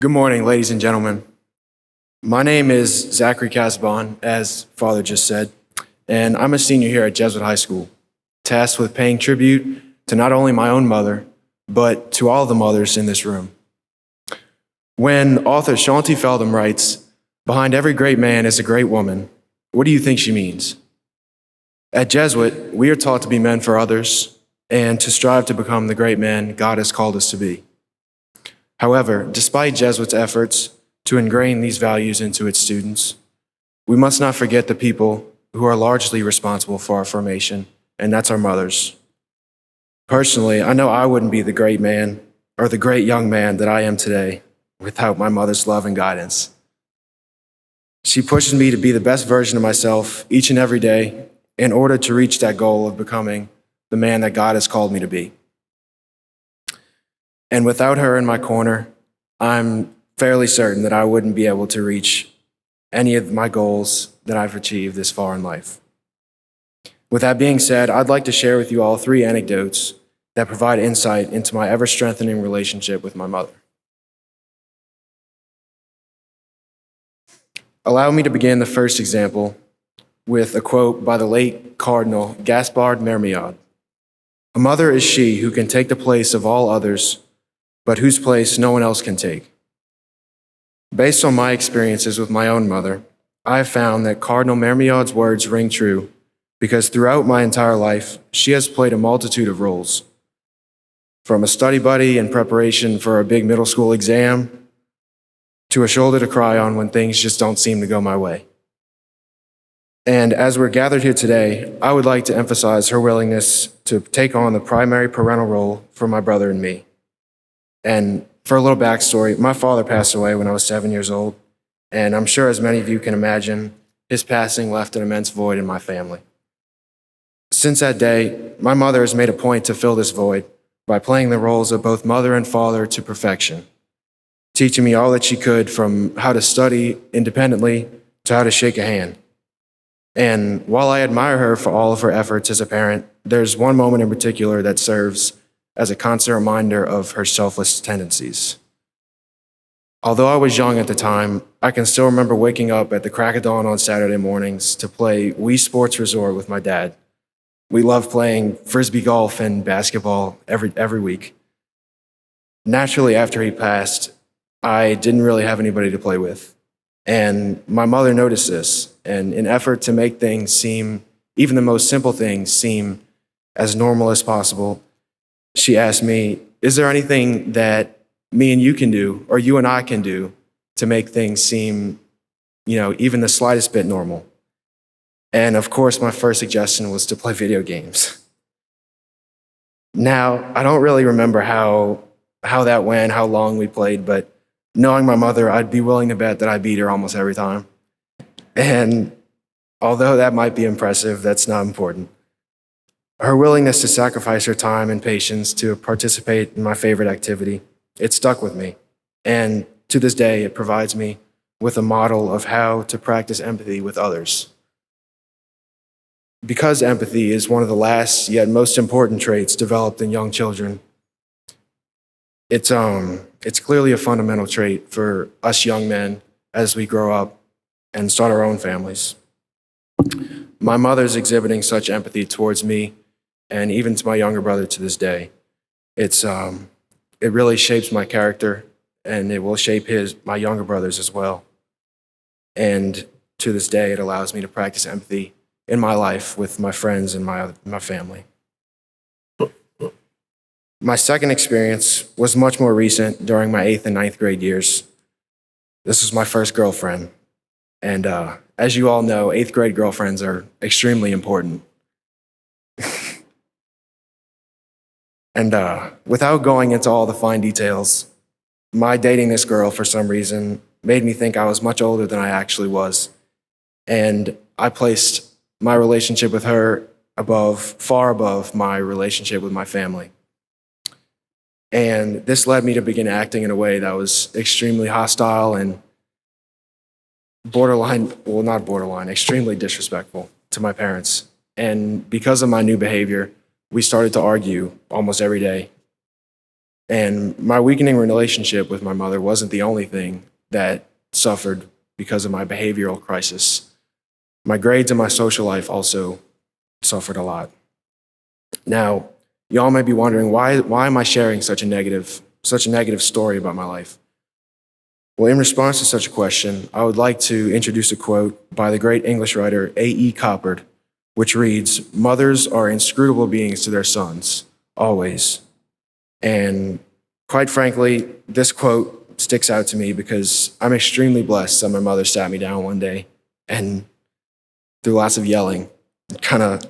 Good morning, ladies and gentlemen. My name is Zacharie Casebonne, as Father just said, and I'm a senior here at Jesuit High School, tasked with paying tribute to not only my own mother, but to all the mothers in this room. When author Shaunti Feldhahn writes, "Behind every great man is a great woman," what do you think she means? At Jesuit, we are taught to be men for others and to strive to become the great man God has called us to be. However, despite Jesuit's efforts to ingrain these values into its students, we must not forget the people who are largely responsible for our formation, and that's our mothers. Personally, I know I wouldn't be the great man or the great young man that I am today without my mother's love and guidance. She pushes me to be the best version of myself each and every day in order to reach that goal of becoming the man that God has called me to be. And without her in my corner, I'm fairly certain that I wouldn't be able to reach any of my goals that I've achieved this far in life. With that being said, I'd like to share with you all 3 anecdotes that provide insight into my ever-strengthening relationship with my mother. Allow me to begin the first example with a quote by the late Cardinal Gaspard Mermiad. "A mother is she who can take the place of all others, but whose place no one else can take." Based on my experiences with my own mother, I have found that Cardinal Mermiad's words ring true because throughout my entire life, she has played a multitude of roles. From a study buddy in preparation for a big middle school exam, to a shoulder to cry on when things just don't seem to go my way. And as we're gathered here today, I would like to emphasize her willingness to take on the primary parental role for my brother and me. And for a little backstory, my father passed away when I was 7 years old, and I'm sure as many of you can imagine, his passing left an immense void in my family. Since that day, my mother has made a point to fill this void by playing the roles of both mother and father to perfection, teaching me all that she could from how to study independently to how to shake a hand. And while I admire her for all of her efforts as a parent, there's one moment in particular that serves as a constant reminder of her selfless tendencies. Although I was young at the time, I can still remember waking up at the crack of dawn on Saturday mornings to play Wii Sports Resort with my dad. We loved playing frisbee golf and basketball every week. Naturally, after he passed, I didn't really have anybody to play with. And my mother noticed this, and in an effort to make things seem, even the most simple things, seem as normal as possible, she asked me, "Is there anything that me and you can do, or you and I can do, to make things seem, even the slightest bit normal?" And of course, my first suggestion was to play video games. Now, I don't really remember how that went, how long we played, but knowing my mother, I'd be willing to bet that I beat her almost every time. And although that might be impressive, that's not important. Her willingness to sacrifice her time and patience to participate in my favorite activity, it stuck with me. And to this day, it provides me with a model of how to practice empathy with others. Because empathy is one of the last yet most important traits developed in young children, it's clearly a fundamental trait for us young men as we grow up and start our own families. My mother's exhibiting such empathy towards me and even to my younger brother to this day. It really shapes my character, and it will shape my younger brothers as well. And to this day, it allows me to practice empathy in my life with my friends and my family. My second experience was much more recent during my 8th and 9th grade years. This was my first girlfriend. And as you all know, 8th grade girlfriends are extremely important. And without going into all the fine details, my dating this girl for some reason made me think I was much older than I actually was. And I placed my relationship with her far above my relationship with my family. And this led me to begin acting in a way that was extremely hostile and extremely disrespectful to my parents. And because of my new behavior, we started to argue almost every day. And my weakening relationship with my mother wasn't the only thing that suffered because of my behavioral crisis. My grades and my social life also suffered a lot. Now, y'all may be wondering, why am I sharing such a negative story about my life? Well, in response to such a question, I would like to introduce a quote by the great English writer A.E. Coppard, which reads, "Mothers are inscrutable beings to their sons, always." And quite frankly, this quote sticks out to me because I'm extremely blessed that my mother sat me down one day and through lots of yelling, kind of,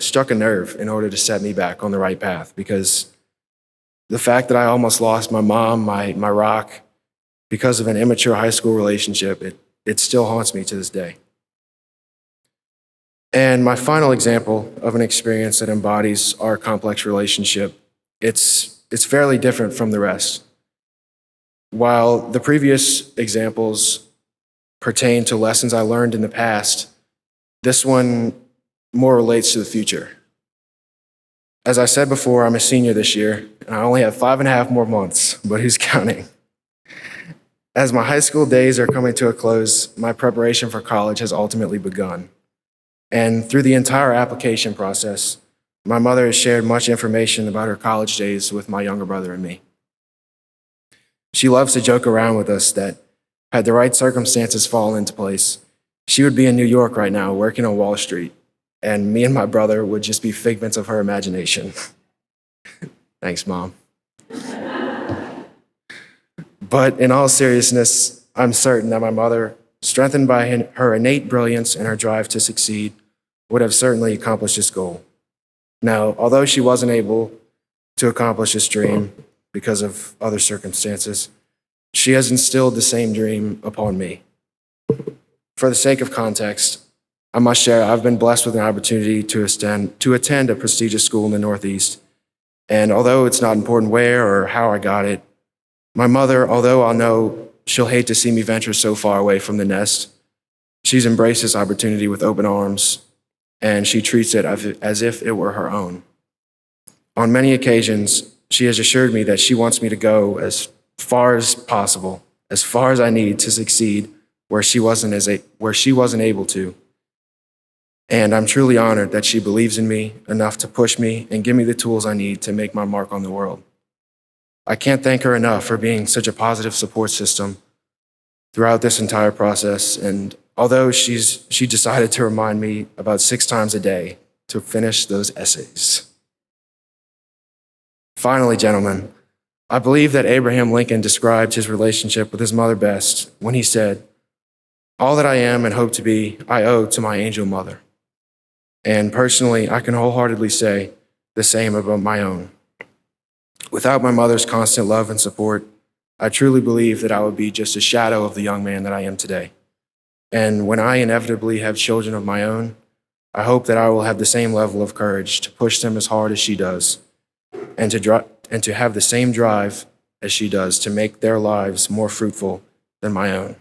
struck a nerve in order to set me back on the right path, because the fact that I almost lost my mom, my rock, because of an immature high school relationship, it still haunts me to this day. And my final example of an experience that embodies our complex relationship, it's fairly different from the rest. While the previous examples pertain to lessons I learned in the past, this one more relates to the future. As I said before, I'm a senior this year, and I only have 5.5 more months, but who's counting? As my high school days are coming to a close, my preparation for college has ultimately begun. And through the entire application process, my mother has shared much information about her college days with my younger brother and me. She loves to joke around with us that had the right circumstances fall into place, she would be in New York right now working on Wall Street, and me and my brother would just be figments of her imagination. Thanks, Mom. But in all seriousness, I'm certain that my mother, strengthened by her innate brilliance and her drive to succeed, would have certainly accomplished this goal. Now, although she wasn't able to accomplish this dream because of other circumstances, she has instilled the same dream upon me. For the sake of context, I must share I've been blessed with an opportunity to attend a prestigious school in the Northeast. And although it's not important where or how I got it, my mother, although I'll know she'll hate to see me venture so far away from the nest, she's embraced this opportunity with open arms, and she treats it as if it were her own. On many occasions, she has assured me that she wants me to go as far as possible, as far as I need to succeed where she wasn't able to. And I'm truly honored that she believes in me enough to push me and give me the tools I need to make my mark on the world. I can't thank her enough for being such a positive support system throughout this entire process. And although she decided to remind me about 6 times a day to finish those essays. Finally, gentlemen, I believe that Abraham Lincoln described his relationship with his mother best when he said, "All that I am and hope to be, I owe to my angel mother." And personally, I can wholeheartedly say the same about my own. Without my mother's constant love and support, I truly believe that I would be just a shadow of the young man that I am today. And when I inevitably have children of my own, I hope that I will have the same level of courage to push them as hard as she does, and to have the same drive as she does to make their lives more fruitful than my own.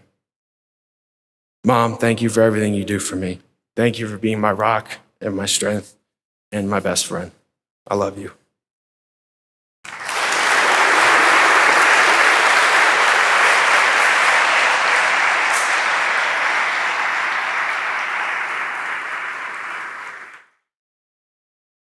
Mom, thank you for everything you do for me. Thank you for being my rock and my strength and my best friend. I love you.